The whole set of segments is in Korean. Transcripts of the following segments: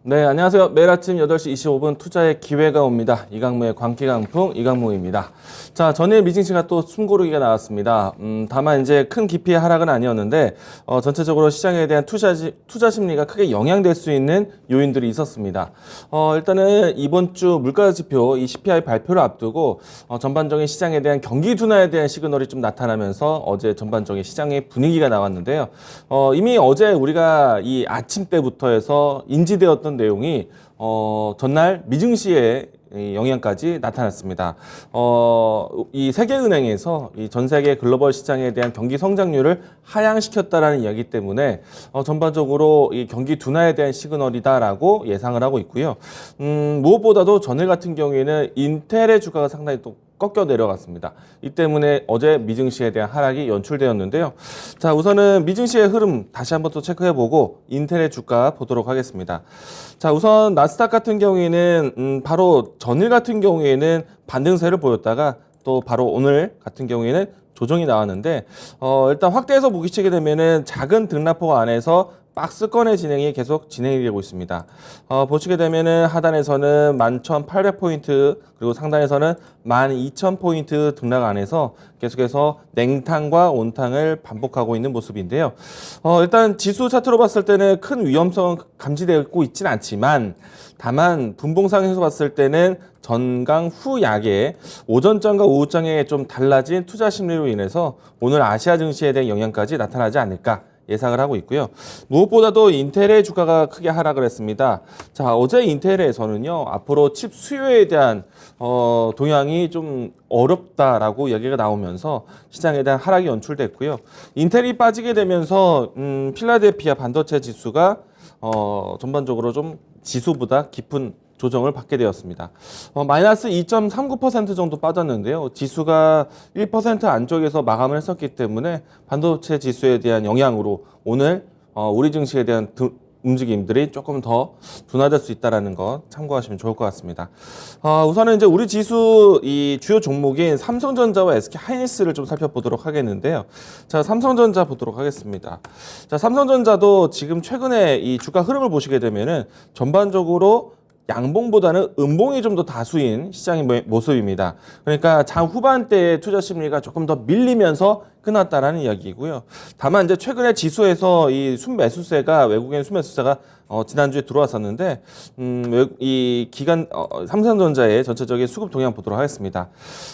네, 안녕하세요. 매일 아침 8시 25분 투자의 기회가 옵니다. 이강무의 광기강풍 이강무입니다. 자, 전일 미증시가 또 숨고르기가 나왔습니다. 다만 이제 큰 깊이의 하락은 아니었는데 전체적으로 시장에 대한 투자 심리가 크게 영향될 수 있는 요인들이 있었습니다. 일단은 이번 주 물가 지표 이 CPI 발표를 앞두고 전반적인 시장에 대한 경기 둔화에 대한 시그널이 좀 나타나면서 어제 전반적인 시장의 분위기가 나왔는데요. 이미 어제 우리가 이 아침 때부터 해서 인지되었던 내용이 전날 미증시에 영향까지 나타났습니다. 이 세계은행에서 이 전 세계 글로벌 시장에 대한 경기 성장률을 하향시켰다라는 이야기 때문에 전반적으로 이 경기 둔화에 대한 시그널이다라고 예상을 하고 있고요. 무엇보다도 전일 같은 경우에는 인텔의 주가가 상당히 또 꺾여 내려갔습니다. 이 때문에 어제 미증시에 대한 하락이 연출되었는데요. 자, 우선은 미증시의 흐름 다시 한번 또 체크해보고 인텔의 주가 보도록 하겠습니다. 자, 우선 나스닥 같은 경우에는 바로 전일 같은 경우에는 반등세를 보였다가 또 바로 오늘 같은 경우에는 조정이 나왔는데 일단 확대해서 보시게 되면은 작은 등락폭 안에서 박스권의 진행이 계속 진행이 되고 있습니다. 보시게 되면은 하단에서는 11,800포인트 그리고 상단에서는 12,000포인트 등락 안에서 계속해서 냉탕과 온탕을 반복하고 있는 모습인데요. 일단 지수 차트로 봤을 때는 큰 위험성 감지되고 있지는 않지만 다만 분봉상에서 봤을 때는 전강 후 약에 오전장과 오후장에 좀 달라진 투자 심리로 인해서 오늘 아시아 증시에 대한 영향까지 나타나지 않을까 예상을 하고 있고요. 무엇보다도 인텔의 주가가 크게 하락을 했습니다. 자, 어제 인텔에서는요, 앞으로 칩 수요에 대한 동향이 좀 어렵다라고 이야기가 나오면서 시장에 대한 하락이 연출됐고요. 인텔이 빠지게 되면서 필라델피아 반도체 지수가 전반적으로 좀 지수보다 깊은 조정을 받게 되었습니다. 마이너스 2.39% 정도 빠졌는데요. 지수가 1% 안쪽에서 마감을 했었기 때문에 반도체 지수에 대한 영향으로 오늘 우리 증시에 대한 움직임들이 조금 더 둔화될 수 있다는 거 참고하시면 좋을 것 같습니다. 우선은 이제 우리 지수 이 주요 종목인 삼성전자와 SK하이닉스를 좀 살펴보도록 하겠는데요. 자, 삼성전자 보도록 하겠습니다. 자, 삼성전자도 지금 최근에 이 주가 흐름을 보시게 되면은 전반적으로 양봉보다는 음봉이 좀 더 다수인 시장의 모습입니다. 그러니까 장 후반대의 투자 심리가 조금 더 밀리면서 끝났다라는 이야기이고요. 다만 이제 최근에 지수에서 이 순매수세가 외국인 순매수세가 지난주에 들어왔었는데 이 기간 삼성전자의 전체적인 수급 동향 보도록 하겠습니다.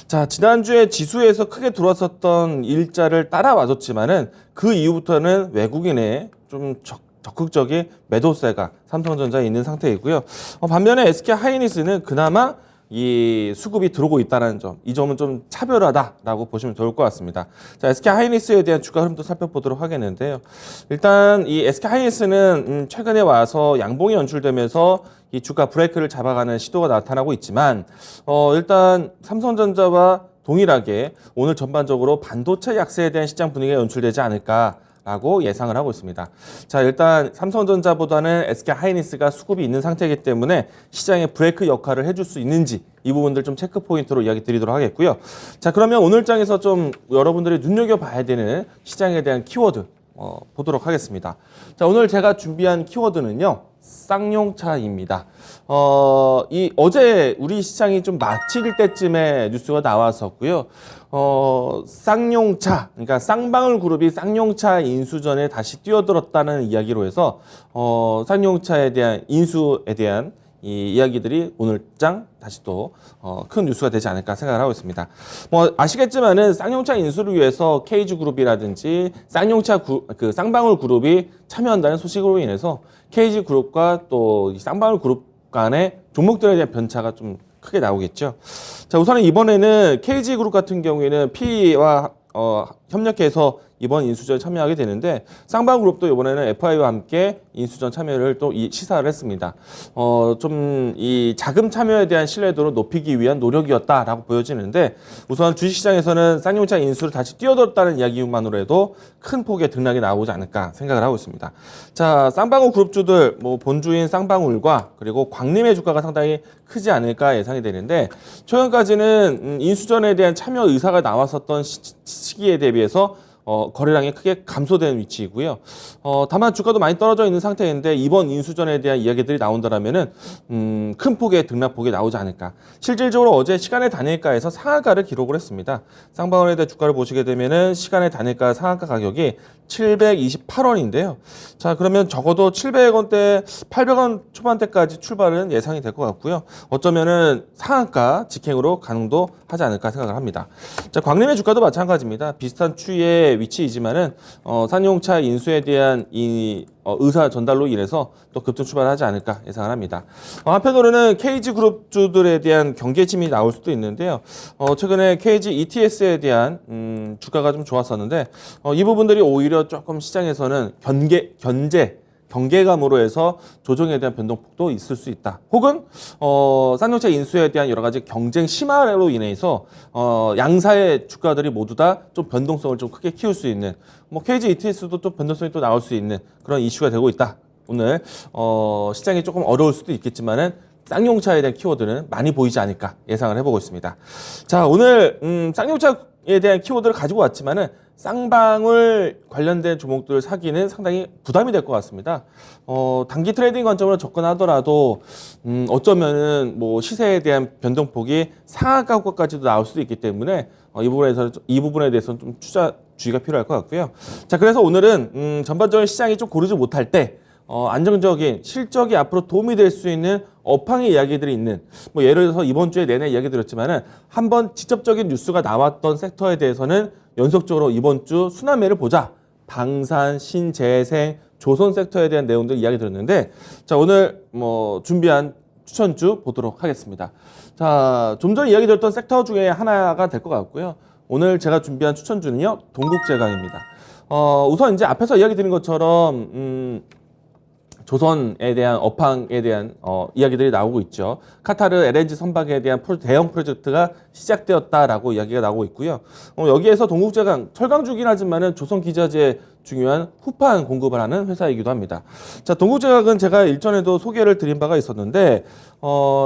자, 지난주에 지수에서 크게 들어왔었던 일자를 따라와줬지만은 그 이후부터는 외국인의 좀 적극적인 매도세가 삼성전자에 있는 상태이고요. 반면에 SK하이닉스는 그나마 이 수급이 들어오고 있다는 점, 이 점은 좀 차별하다라고 보시면 좋을 것 같습니다. 자, SK하이닉스에 대한 주가 흐름도 살펴보도록 하겠는데요. 일단 이 SK하이닉스는 최근에 와서 양봉이 연출되면서 이 주가 브레이크를 잡아가는 시도가 나타나고 있지만 일단 삼성전자와 동일하게 오늘 전반적으로 반도체 약세에 대한 시장 분위기가 연출되지 않을까 라고 예상을 하고 있습니다. 자, 일단 삼성전자보다는 SK하이닉스가 수급이 있는 상태이기 때문에 시장의 브레이크 역할을 해줄 수 있는지 이 부분들 좀 체크 포인트로 이야기 드리도록 하겠고요. 자, 그러면 오늘 장에서 좀 여러분들이 눈여겨봐야 되는 시장에 대한 키워드 보도록 하겠습니다. 자, 오늘 제가 준비한 키워드는요, 쌍용차입니다. 어제 우리 시장이 좀 마칠 때쯤에 뉴스가 나왔었고요. 쌍용차, 그러니까 쌍방울 그룹이 쌍용차 인수전에 다시 뛰어들었다는 이야기로 해서 쌍용차에 대한 인수에 대한 이 이야기들이 오늘 장 다시 또 큰 뉴스가 되지 않을까 생각을 하고 있습니다. 뭐 아시겠지만은 쌍용차 인수를 위해서 KG그룹이라든지 쌍용차 그 쌍방울 그룹이 참여한다는 소식으로 인해서 KG그룹과 또 쌍방울 그룹 간의 종목들에 대한 변차가 좀 크게 나오겠죠. 자, 우선은 이번에는 KG그룹 같은 경우에는 PE와 협력해서 이번 인수전에 참여하게 되는데 쌍방그룹도 이번에는 FI와 함께 인수전 참여를 또 시사를 했습니다. 좀 이 자금 참여에 대한 신뢰도를 높이기 위한 노력이었다라고 보여지는데 우선 주식시장에서는 쌍용차 인수를 다시 뛰어들었다는 이야기만으로 해도 큰 폭의 등락이 나오지 않을까 생각을 하고 있습니다. 자, 쌍방울 그룹주들 뭐 본주인 쌍방울과 그리고 광림의 주가가 상당히 크지 않을까 예상이 되는데 최근까지는 인수전에 대한 참여 의사가 나왔었던 시기에 대비해서 거래량이 크게 감소된 위치이고요. 다만 주가도 많이 떨어져 있는 상태인데 이번 인수전에 대한 이야기들이 나온다라면은 큰 폭의 등락폭이 나오지 않을까. 실질적으로 어제 시간의 단일가에서 상한가를 기록을 했습니다. 쌍방울에 대한 주가를 보시게 되면은 시간의 단일가 상한가 가격이 728원인데요. 자, 그러면 적어도 700원대, 800원 초반대까지 출발은 예상이 될 것 같고요. 어쩌면은 상한가 직행으로 가능도 하지 않을까 생각을 합니다. 자, 광림의 주가도 마찬가지입니다. 비슷한 추이의 위치이지만은 쌍용차 인수에 대한 이 의사 전달로 인해서 또 급등 출발하지 않을까 예상을 합니다. 한편으로는 KG그룹주들에 대한 경계심이 나올 수도 있는데요. 최근에 KG ETS에 대한 주가가 좀 좋았었는데 이 부분들이 오히려 조금 시장에서는 경계감으로 해서 조정에 대한 변동폭도 있을 수 있다. 혹은 쌍용차 인수에 대한 여러 가지 경쟁 심화로 인해서 양사의 주가들이 모두 다 좀 변동성을 좀 크게 키울 수 있는 KG ETS도 좀 변동성이 또 나올 수 있는 그런 이슈가 되고 있다. 오늘 시장이 조금 어려울 수도 있겠지만은 쌍용차에 대한 키워드는 많이 보이지 않을까 예상을 해보고 있습니다. 자, 오늘 쌍용차에 대한 키워드를 가지고 왔지만은 쌍방울 관련된 종목들을 사기는 상당히 부담이 될 것 같습니다. 단기 트레이딩 관점으로 접근하더라도 어쩌면은 시세에 대한 변동폭이 상한가 효과까지도 나올 수도 있기 때문에 이 부분에 대해서는 좀 주의가 필요할 것 같고요. 자, 그래서 오늘은 전반적인 시장이 좀 고르지 못할 때 안정적인 실적이 앞으로 도움이 될 수 있는 업황의 이야기들이 있는 예를 들어서 이번 주에 내내 이야기 드렸지만은 한번 직접적인 뉴스가 나왔던 섹터에 대해서는 연속적으로 이번 주 순환매를 보자. 방산, 신재생, 조선 섹터에 대한 내용들 이야기 드렸는데 자, 오늘 준비한 추천주 보도록 하겠습니다. 자, 좀 전에 이야기 드렸던 섹터 중에 하나가 될 것 같고요. 오늘 제가 준비한 추천주는요, 동국제강입니다. 우선 이제 앞에서 이야기 드린 것처럼 조선에 대한 업황에 대한 이야기들이 나오고 있죠. 카타르 LNG 선박에 대한 대형 프로젝트가 시작되었다라고 이야기가 나오고 있고요. 여기에서 동국제강 철강주긴 하지만은 조선 기자재 중요한 후판 공급을 하는 회사이기도 합니다. 자, 동국제강은 제가 일전에도 소개를 드린 바가 있었는데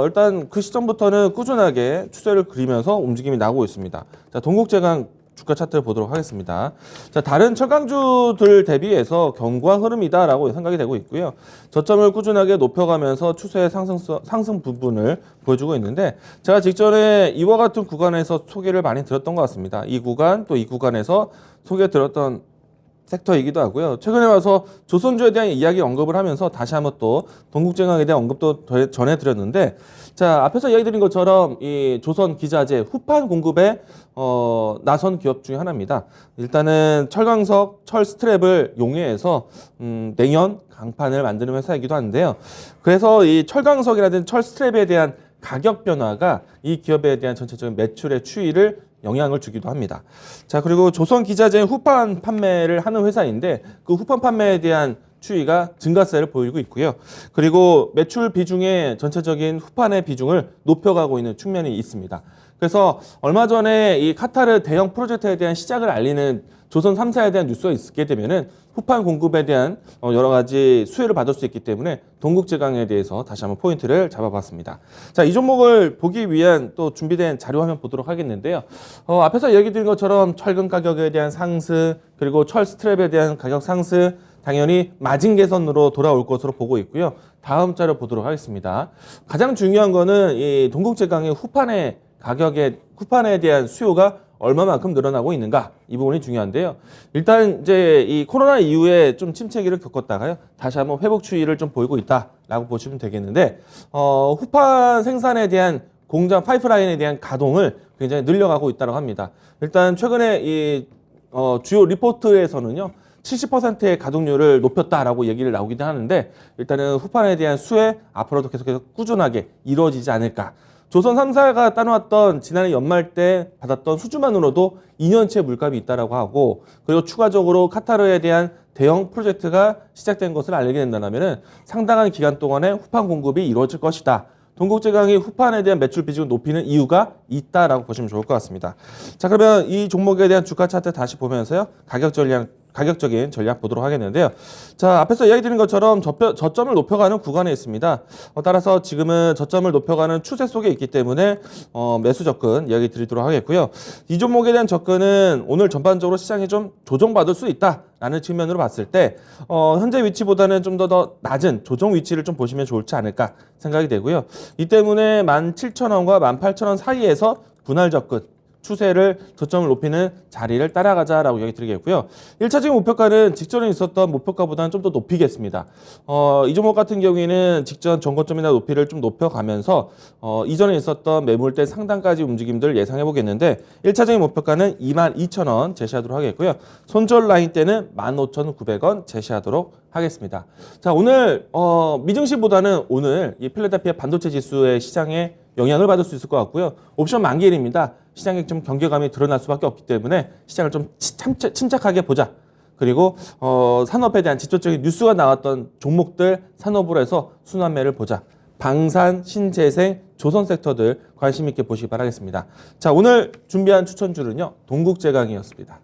일단 그 시점부터는 꾸준하게 추세를 그리면서 움직임이 나오고 있습니다. 자, 동국제강 주가 차트를 보도록 하겠습니다. 자, 다른 철강주들 대비해서 견고한 흐름이다라고 생각이 되고 있고요. 저점을 꾸준하게 높여가면서 추세의 상승 부분을 보여주고 있는데 제가 직전에 이와 같은 구간에서 소개를 많이 드렸던 것 같습니다. 이 구간 또 이 구간에서 소개 드렸던 섹터이기도 하고요. 최근에 와서 조선주에 대한 이야기 언급을 하면서 다시 한번 또 동국제강에 대한 언급도 전해드렸는데 자, 앞에서 이야기 드린 것처럼 이 조선 기자재 후판 공급에 나선 기업 중에 하나입니다. 일단은 철강석, 철 스트랩을 용해해서 냉연 강판을 만드는 회사이기도 한데요. 그래서 이 철강석이라든지 철 스트랩에 대한 가격 변화가 이 기업에 대한 전체적인 매출의 추이를 영향을 주기도 합니다. 자, 그리고 조선 기자재 후판 판매를 하는 회사인데 그 후판 판매에 대한 추이가 증가세를 보이고 있고요. 그리고 매출 비중의 전체적인 후판의 비중을 높여가고 있는 측면이 있습니다. 그래서 얼마 전에 이 카타르 대형 프로젝트에 대한 시작을 알리는 조선 3사에 대한 뉴스가 있게 되면은 후판 공급에 대한 여러 가지 수혜를 받을 수 있기 때문에 동국제강에 대해서 다시 한번 포인트를 잡아봤습니다. 자, 이 종목을 보기 위한 또 준비된 자료 화면 보도록 하겠는데요. 앞에서 얘기 드린 것처럼 철근 가격에 대한 상승, 그리고 철 스트랩에 대한 가격 상승, 당연히 마진 개선으로 돌아올 것으로 보고 있고요. 다음 자료 보도록 하겠습니다. 가장 중요한 거는 이 동국제강의 후판에 대한 수요가 얼마만큼 늘어나고 있는가, 이 부분이 중요한데요. 일단 이제 이 코로나 이후에 좀 침체기를 겪었다가요, 다시 한번 회복 추이를 좀 보이고 있다라고 보시면 되겠는데, 후판 생산에 대한 공장 파이프라인에 대한 가동을 굉장히 늘려가고 있다고 합니다. 일단 최근에 이 주요 리포트에서는요, 70%의 가동률을 높였다라고 얘기를 나오기도 하는데, 일단은 후판에 대한 수혜 앞으로도 계속해서 꾸준하게 이루어지지 않을까. 조선 3사가 따놓았던 지난해 연말 때 받았던 수주만으로도 2년치 물값이 있다라고 하고, 그리고 추가적으로 카타르에 대한 대형 프로젝트가 시작된 것을 알게 된다면 상당한 기간 동안에 후판 공급이 이루어질 것이다. 동국제강이 후판에 대한 매출 비중을 높이는 이유가 있다라고 보시면 좋을 것 같습니다. 자, 그러면 이 종목에 대한 주가 차트 다시 보면서요, 가격 전략 가격적인 전략 보도록 하겠는데요. 자, 앞에서 이야기 드린 것처럼 저점을 높여가는 구간에 있습니다. 따라서 지금은 저점을 높여가는 추세 속에 있기 때문에 매수 접근 이야기 드리도록 하겠고요. 이 종목에 대한 접근은 오늘 전반적으로 시장이 좀 조정받을 수 있다라는 측면으로 봤을 때 현재 위치보다는 좀 더 낮은 조정 위치를 좀 보시면 좋지 않을까 생각이 되고요. 이 때문에 17,000원과 18,000원 사이에서 분할 접근 추세를 저점을 높이는 자리를 따라가자라고 이야기 드리겠고요. 1차적인 목표가는 직전에 있었던 목표가보다는 좀 더 높이겠습니다. 이 종목 같은 경우에는 직전 전고점이나 높이를 좀 높여가면서 이전에 있었던 매물대 상단까지 움직임들 예상해 보겠는데 1차적인 목표가는 22,000원 제시하도록 하겠고요. 손절 라인 때는 15,900원 제시하도록 하겠습니다. 자, 오늘 미증시보다는 오늘 이 필라델피아 반도체 지수의 시장에 영향을 받을 수 있을 것 같고요. 옵션 만기일입니다. 시장에 좀 경계감이 드러날 수밖에 없기 때문에 시장을 좀 침착하게 보자. 그리고 산업에 대한 직접적인 뉴스가 나왔던 종목들 산업으로 해서 순환매를 보자. 방산, 신재생, 조선 섹터들 관심 있게 보시기 바라겠습니다. 자, 오늘 준비한 추천주는요. 동국제강이었습니다.